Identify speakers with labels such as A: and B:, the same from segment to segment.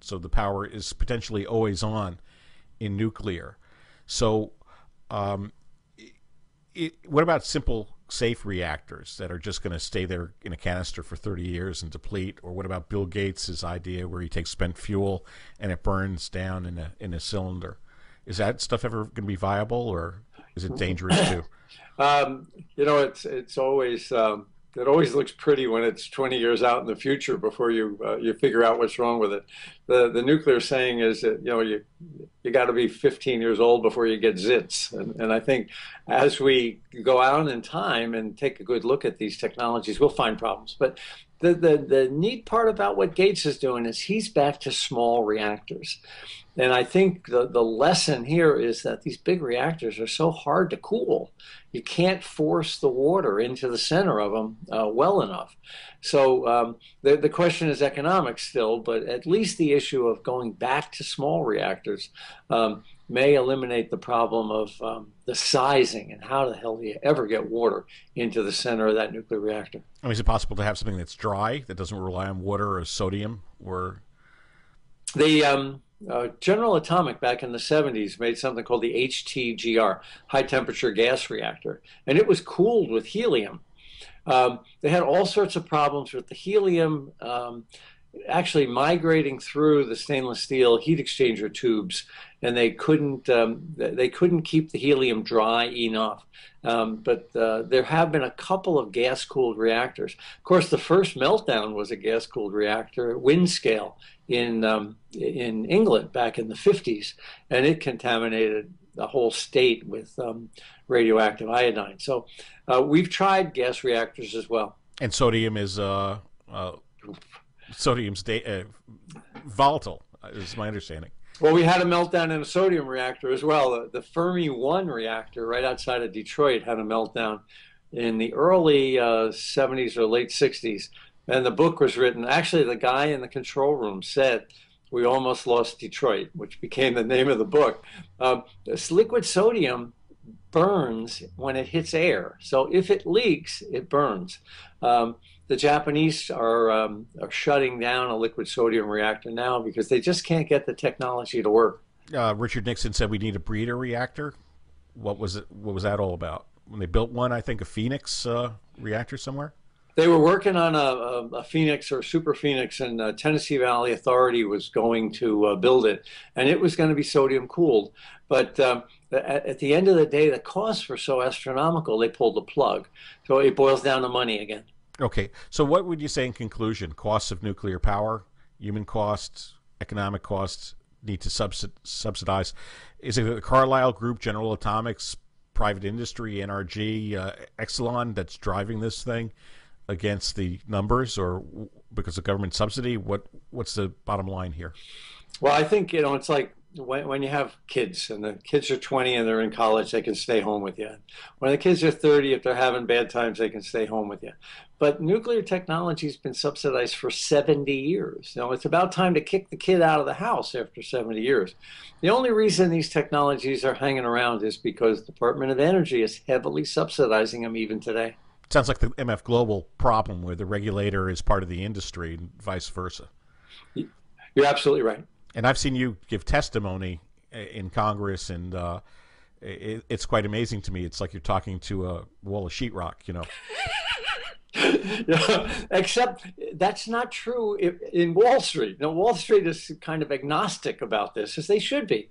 A: So the power is potentially always on in nuclear. So um, what about simple, safe reactors that are just going to stay there in a canister for 30 years and deplete? Or what about Bill Gates' idea where he takes spent fuel and it burns down in a cylinder? Is that stuff ever going to be viable, or is it dangerous too?
B: It's always it always looks pretty when it's 20 years out in the future before you figure out what's wrong with it. The nuclear saying is that you got to be 15 years old before you get zits, and I think as we go out in time and take a good look at these technologies, we'll find problems. But the neat part about what Gates is doing is he's back to small reactors. And I think the lesson here is that these big reactors are so hard to cool. You can't force the water into the center of them well enough. So the question is economics still, but at least the issue of going back to small reactors may eliminate the problem of the sizing and how the hell do you ever get water into the center of that nuclear reactor.
A: I mean, is it possible to have something that's dry, that doesn't rely on water or sodium? Or
B: The General Atomic back in the 70s made something called the HTGR, high temperature gas reactor, and it was cooled with helium. They had all sorts of problems with the helium actually migrating through the stainless steel heat exchanger tubes, and they couldn't keep the helium dry enough. But there have been a couple of gas-cooled reactors. Of course, the first meltdown was a gas-cooled reactor at Windscale in England back in the 50s, and it contaminated the whole state with radioactive iodine. So we've tried gas reactors as well.
A: and sodium is sodium's volatile, is my understanding.
B: Well, we had a meltdown in a sodium reactor as well. The Fermi 1 reactor right outside of Detroit had a meltdown in the early 70s or late 60s. And the book was written. Actually, the guy in the control room said, "We almost lost Detroit," which became the name of the book. This liquid sodium burns when it hits air. So if it leaks, it burns. The Japanese are shutting down a liquid sodium reactor now because they just can't get the technology to work.
A: Richard Nixon said we need a breeder reactor. What was it? What was that all about? When they built one, I think a Phoenix reactor somewhere.
B: They were working on a Phoenix or Super Phoenix, and Tennessee Valley Authority was going to build it, and it was going to be sodium cooled. But at the end of the day, the costs were so astronomical, they pulled the plug. So it boils down to money again.
A: Okay, so what would you say in conclusion? Costs of nuclear power, human costs, economic costs need to subsidize. Is it the Carlyle Group, General Atomics, private industry, NRG, Exelon that's driving this thing against the numbers, or because of government subsidy? What's the bottom line here?
B: Well, I think, it's like when you have kids and the kids are 20 and they're in college, they can stay home with you. When the kids are 30, if they're having bad times, they can stay home with you. But nuclear technology has been subsidized for 70 years. It's about time to kick the kid out of the house after 70 years. The only reason these technologies are hanging around is because the Department of Energy is heavily subsidizing them even today.
A: Sounds like the MF Global problem where the regulator is part of the industry and vice versa.
B: You're absolutely right.
A: And I've seen you give testimony in Congress, and it's quite amazing to me. It's like you're talking to a wall of sheetrock.
B: Except that's not true in Wall Street. Now, Wall Street is kind of agnostic about this, as they should be.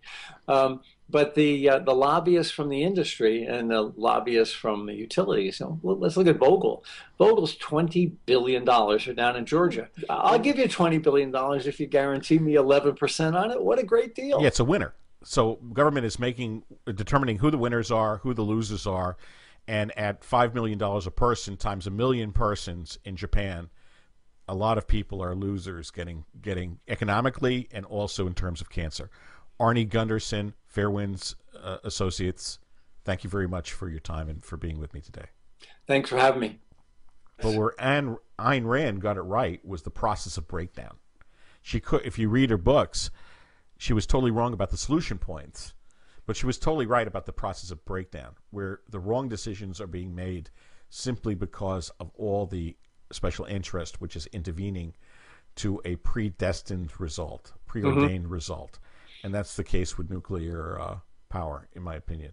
B: But the lobbyists from the industry and the lobbyists from the utilities, let's look at Vogtle. Vogtle's $20 billion are down in Georgia. I'll give you $20 billion if you guarantee me 11% on it. What a great deal.
A: Yeah, it's a winner. So government is determining who the winners are, who the losers are, and at $5 million a person times a million persons in Japan, a lot of people are losers getting economically and also in terms of cancer. Arnie Gundersen, Fairewinds Associates, thank you very much for your time and for being with me today.
B: Thanks for having me.
A: But where Ayn Rand got it right was the process of breakdown. She could, if you read her books, she was totally wrong about the solution points, but she was totally right about the process of breakdown, where the wrong decisions are being made simply because of all the special interest which is intervening to a predestined result, preordained result. And that's the case with nuclear power, in my opinion.